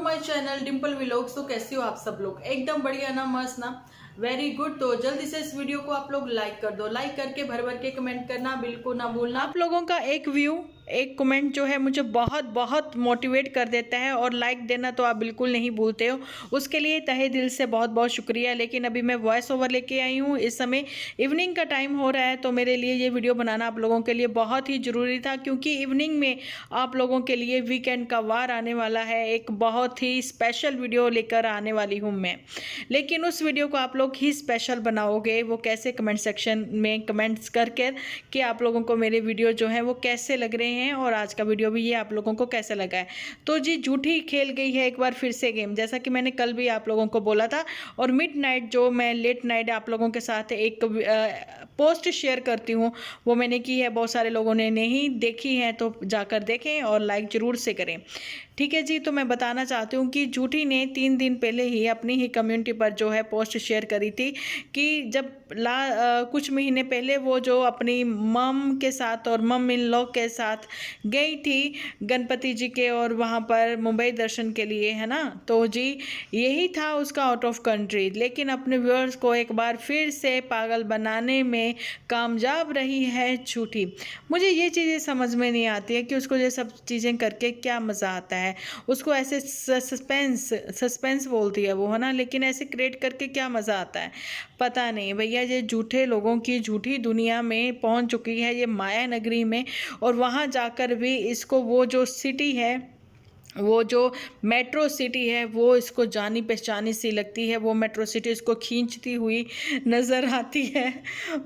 My channel Dimple vlogs. तो कैसे हो आप सब लोग? एकदम बढ़िया ना, मस्त ना, वेरी गुड। तो जल्दी से इस वीडियो को आप लोग लाइक कर दो। लाइक करके भर भर के कमेंट करना बिल्कुल ना भूलना। आप लोगों का एक व्यू, एक कमेंट जो है मुझे बहुत बहुत मोटिवेट कर देता है, और लाइक देना तो आप बिल्कुल नहीं भूलते हो। उसके लिए तहे दिल से बहुत बहुत शुक्रिया। लेकिन अभी मैं वॉइस ओवर लेके आई हूँ। इस समय इवनिंग का टाइम हो रहा है, तो मेरे लिए ये वीडियो बनाना आप लोगों के लिए बहुत ही ज़रूरी था, क्योंकि इवनिंग में आप लोगों के लिए वीकेंड का वार आने वाला है। एक बहुत ही स्पेशल वीडियो लेकर आने वाली हूँ मैं। लेकिन उस वीडियो को आप लोग ही स्पेशल बनाओगे, वो कैसे? कमेंट सेक्शन में कमेंट्स करके कि आप लोगों को मेरे वीडियो जो है वो कैसे लग रहे हैं, और आज का वीडियो भी ये आप लोगों को कैसा लगा है। तो जी, झूठी खेल गई है एक बार फिर से गेम, जैसा कि मैंने कल भी आप लोगों को बोला था। और मिड नाइट जो मैं लेट नाइट आप लोगों के साथ एक पोस्ट शेयर करती हूँ, वो मैंने की है। बहुत सारे लोगों ने नहीं देखी है, तो जाकर देखें और लाइक ज़रूर से करें। ठीक है जी। तो मैं बताना चाहती हूँ कि झूठी ने 3 दिन पहले ही अपनी ही कम्युनिटी पर जो है पोस्ट शेयर करी थी कि जब कुछ महीने पहले वो जो अपनी मम के साथ और मम इन लॉ के साथ गई थी गणपति जी के, और वहाँ पर मुंबई दर्शन के लिए, है ना। तो जी, यही था उसका आउट ऑफ कंट्री। लेकिन अपने व्यूअर्स को एक बार फिर से पागल बनाने में कामयाब रही है झूठी। मुझे ये चीज़ें समझ में नहीं आती है कि उसको ये सब चीज़ें करके क्या मज़ा आता है। उसको ऐसे सस्पेंस बोलती है वो, है ना, लेकिन ऐसे क्रिएट करके क्या मज़ा आता है पता नहीं भैया। ये झूठे लोगों की झूठी दुनिया में पहुंच चुकी है, ये माया नगरी में। और वहां जाकर भी इसको वो जो सिटी है, वो जो मेट्रो सिटी है, वो इसको जानी पहचानी सी लगती है। वो मेट्रो सिटी इसको खींचती हुई नज़र आती है।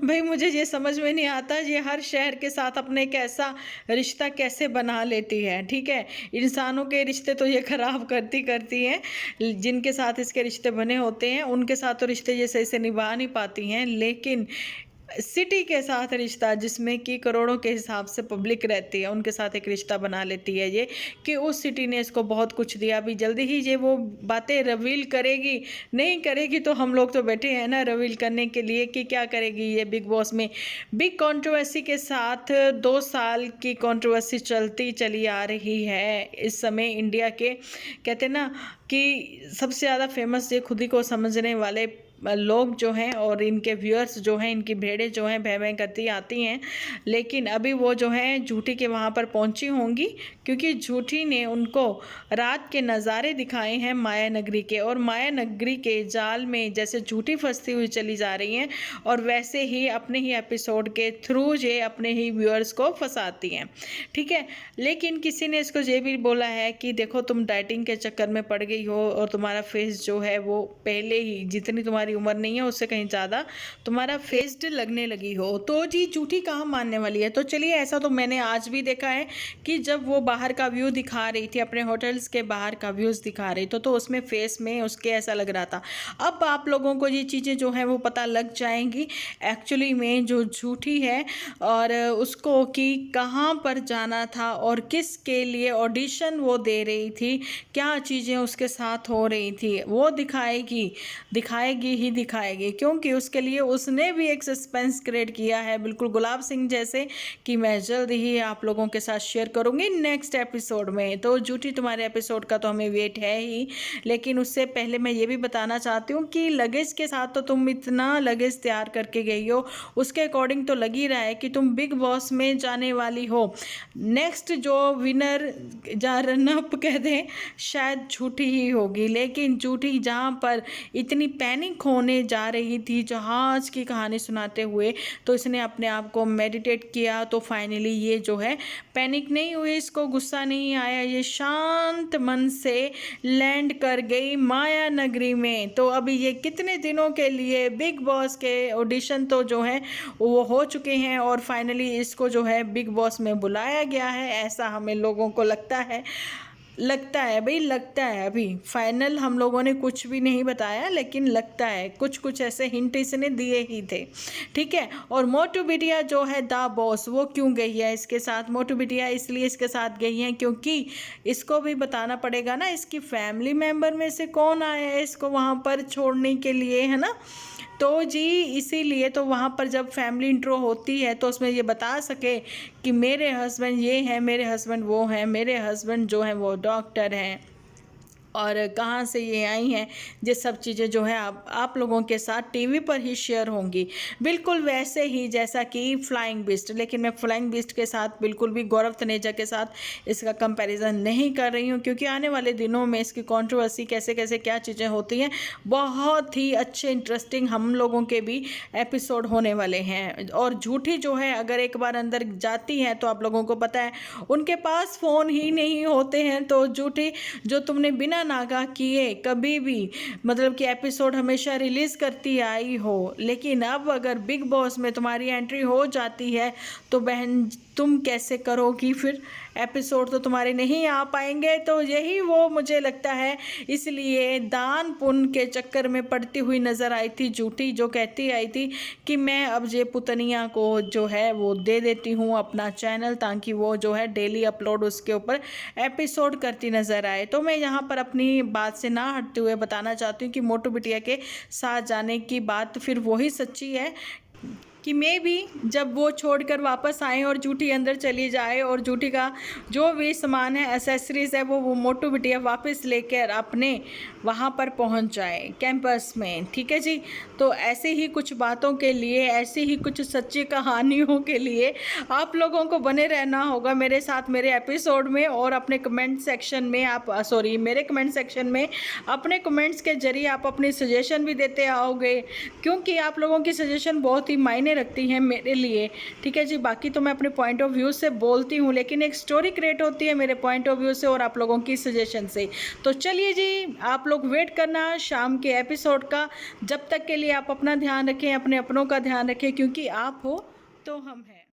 भाई मुझे ये समझ में नहीं आता, ये हर शहर के साथ अपने एक ऐसा रिश्ता कैसे बना लेती है। ठीक है, इंसानों के रिश्ते तो ये ख़राब करती करती हैं। जिनके साथ इसके रिश्ते बने होते हैं उनके साथ तो रिश्ते ये सही से निभा नहीं पाती हैं, लेकिन सिटी के साथ रिश्ता, जिसमें कि करोड़ों के हिसाब से पब्लिक रहती है, उनके साथ एक रिश्ता बना लेती है ये, कि उस सिटी ने इसको बहुत कुछ दिया। अभी जल्दी ही ये वो बातें रिवील करेगी, नहीं करेगी तो हम लोग तो बैठे हैं ना रिवील करने के लिए कि क्या करेगी ये बिग बॉस में। बिग कंट्रोवर्सी के साथ 2 साल की कंट्रोवर्सी चलती चली आ रही है इस समय इंडिया के। कहते ना कि सबसे ज़्यादा फेमस ये खुद ही को समझने वाले लोग जो हैं, और इनके व्यूअर्स जो हैं, इनकी भेड़ें जो हैं भय भय करती आती हैं। लेकिन अभी वो जो हैं झूठी के वहाँ पर पहुँची होंगी, क्योंकि झूठी ने उनको रात के नज़ारे दिखाए हैं माया नगरी के। और माया नगरी के जाल में जैसे झूठी फंसती हुई चली जा रही हैं, और वैसे ही अपने ही एपिसोड के थ्रू ये अपने ही व्यूअर्स को फंसाती हैं। ठीक है, लेकिन किसी ने इसको ये भी बोला है कि देखो तुम डाइटिंग के चक्कर में पड़ गई हो, और तुम्हारा फेस जो है वो पहले ही, जितनी तुम्हारी उम्र नहीं है उससे कहीं ज़्यादा तुम्हारा फेस्ड लगने लगी हो। तो जी, झूठी कहाँ मानने वाली है। तो चलिए, ऐसा तो मैंने आज भी देखा है कि जब वो बाहर का व्यू दिखा रही थी, अपने होटल्स के बाहर का व्यूज़ दिखा रही तो उसमें फेस में उसके ऐसा लग रहा था। अब आप लोगों को ये चीज़ें जो हैं वो पता लग जाएंगी एक्चुअली में जो झूठी है, और उसको कि कहाँ पर जाना था और किसके लिए ऑडिशन वो दे रही थी, क्या चीज़ें उसके साथ हो रही थी, वो दिखाएगी ही दिखाएगी। क्योंकि उसके लिए उसने भी एक सस्पेंस क्रिएट किया है, बिल्कुल गुलाब सिंह जैसे, कि मैं जल्द ही आप लोगों के साथ शेयर करूंगी नेक्स्ट एपिसोड में। तो झूठी, तुम्हारे एपिसोड का तो हमें वेट है ही, लेकिन उससे पहले मैं ये भी बताना चाहती हूँ कि लगेज के साथ तो तुम इतना लगेज तैयार करके गई हो, उसके अकॉर्डिंग तो लग ही रहा है कि तुम बिग बॉस में जाने वाली हो। नेक्स्ट जो विनर या रनअप कह दें, शायद झूठी ही होगी। लेकिन झूठी जहाँ पर इतनी पैनिक होने जा रही थी जहाज की कहानी सुनाते हुए, तो इसने अपने आप को मेडिटेट किया, तो फाइनली ये जो है पैनिक नहीं हुई, इसको गुस्सा नहीं आया, ये शांत मन से लैंड कर गई माया नगरी में। तो अभी ये कितने दिनों के लिए बिग बॉस के ऑडिशन तो जो है वो हो चुके हैं, और फाइनली इसको जो है बिग बॉस में बुलाया गया है, ऐसा हमें लोगों को लगता है भाई, लगता है। अभी फाइनल हम लोगों ने कुछ भी नहीं बताया, लेकिन लगता है कुछ कुछ ऐसे हिंट इसने दिए ही थे। ठीक है, और मोटू बिटिया जो है द बॉस, वो क्यों गई है इसके साथ? मोटू बिटिया इसलिए इसके साथ गई है क्योंकि इसको भी बताना पड़ेगा ना, इसकी फैमिली मेम्बर में से कौन आया है इसको वहाँ पर छोड़ने के लिए, है ना। तो जी, इसीलिए तो वहाँ पर जब फैमिली इंट्रो होती है तो उसमें ये बता सके कि मेरे हस्बैंड ये हैं, मेरे हस्बैंड वो हैं, मेरे हस्बैंड जो हैं वो डॉक्टर हैं, और कहाँ से ये आई हैं, ये सब चीज़ें जो है आप लोगों के साथ टीवी पर ही शेयर होंगी, बिल्कुल वैसे ही जैसा कि फ्लाइंग बीस्ट। लेकिन मैं फ्लाइंग बीस्ट के साथ बिल्कुल भी गौरव तनेजा के साथ इसका कंपैरिजन नहीं कर रही हूँ, क्योंकि आने वाले दिनों में इसकी कंट्रोवर्सी कैसे कैसे क्या चीज़ें होती हैं, बहुत ही अच्छे इंटरेस्टिंग हम लोगों के भी एपिसोड होने वाले हैं। और झूठी जो है अगर एक बार अंदर जाती हैं तो आप लोगों को पता है उनके पास फ़ोन ही नहीं होते हैं। तो झूठी जो तुमने बिना नागा किए कभी भी मतलब कि एपिसोड हमेशा रिलीज़ करती आई हो, लेकिन अब अगर बिग बॉस में तुम्हारी एंट्री हो जाती है तो बहन तुम कैसे करोगी फिर, एपिसोड तो तुम्हारे नहीं आ पाएंगे। तो यही वो मुझे लगता है, इसलिए दान पुण्य के चक्कर में पड़ती हुई नज़र आई थी झूठी, जो कहती आई थी कि मैं अब ये पुतनिया को जो है वो दे देती हूँ अपना चैनल, ताकि वो जो है डेली अपलोड उसके ऊपर एपिसोड करती नज़र आए। तो मैं यहाँ पर अपनी बात से ना हटते हुए बताना चाहती हूँ कि मोटू बिटिया के साथ जाने की बात फिर वही सच्ची है कि मे भी जब वो छोड़कर वापस आए और झूठी अंदर चली जाए और झूठी का जो भी सामान है, एसेसरीज है, वो मोटू बिटिया वापस लेकर अपने वहाँ पर पहुँच जाए कैंपस में। ठीक है जी। तो ऐसे ही कुछ बातों के लिए, ऐसे ही कुछ सच्ची कहानियों के लिए आप लोगों को बने रहना होगा मेरे साथ मेरे एपिसोड में, और अपने कमेंट सेक्शन में आप मेरे कमेंट सेक्शन में अपने कमेंट्स के जरिए आप अपनी सजेशन भी देते आओगे, क्योंकि आप लोगों की सजेशन बहुत ही मायने रखती हैं मेरे लिए। ठीक है जी। बाकी तो मैं अपने पॉइंट ऑफ व्यू से बोलती हूँ, लेकिन एक स्टोरी क्रिएट होती है मेरे पॉइंट ऑफ व्यू से और आप लोगों की सजेशन से। तो चलिए जी, आप लोग वेट करना शाम के एपिसोड का। जब तक के लिए आप अपना ध्यान रखें, अपने अपनों का ध्यान रखें, क्योंकि आप हो तो हम हैं।